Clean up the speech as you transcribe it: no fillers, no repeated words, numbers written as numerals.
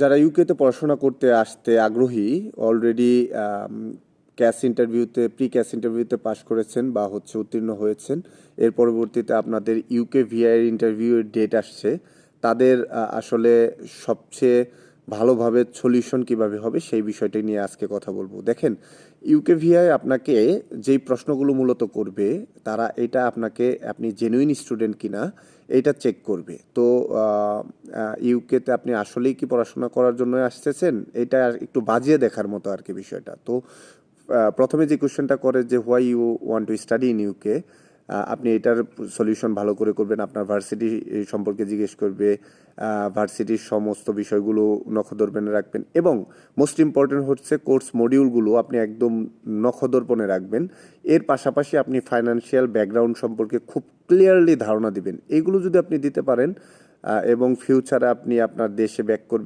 যারা ইউকেতে পড়াশোনা করতে আসতে আগ্রহী অলরেডি ক্যাস ইন্টারভিউতে প্রি ক্যাস ইন্টারভিউতে পাশ করেছেন বা হচ্ছে উত্তীর্ণ হয়েছেন, এর পরবর্তীতে আপনাদের ইউকে ভিআই ইন্টারভিউয়ের ডেট আসছে, তাদের আসলে সবচেয়ে ভালোভাবে সলিউশন কিভাবে হবে সেই বিষয়টা নিয়ে আজকে কথা বলবো। দেখেন, ইউকে ভিআই আপনাকে যেই প্রশ্নগুলো মূলত করবে, তারা এটা আপনাকে আপনি জেনুইন স্টুডেন্ট কিনা এইটা চেক করবে। তো ইউকেতে আপনি আসলেই কি পড়াশোনা করার জন্য আসতেছেন, এটা একটু বাজিয়ে দেখার মতো আর কি বিষয়টা। তো প্রথমে যে কোশ্চেনটা করে যে why you want to study in UK, আপনি এটার সলিউশন ভালো করে করবেন। আপনার ভার্সিটি সম্পর্কে জিজ্ঞেস করবে, ভার্সিটির সমস্ত বিষয়গুলো নখদর্পণে রাখবেন, এবং মোস্ট ইম্পর্টেন্ট হচ্ছে কোর্স মডিউলগুলো আপনি একদম নখদর্পণে রাখবেন। এর পাশাপাশি আপনি ফাইন্যান্সিয়াল ব্যাকগ্রাউন্ড সম্পর্কে খুব ক্লিয়ারলি ধারণা দিবেন। এগুলো যদি আপনি দিতে পারেন এবং ফিউচারে আপনি আপনার দেশে ব্যাক করবেন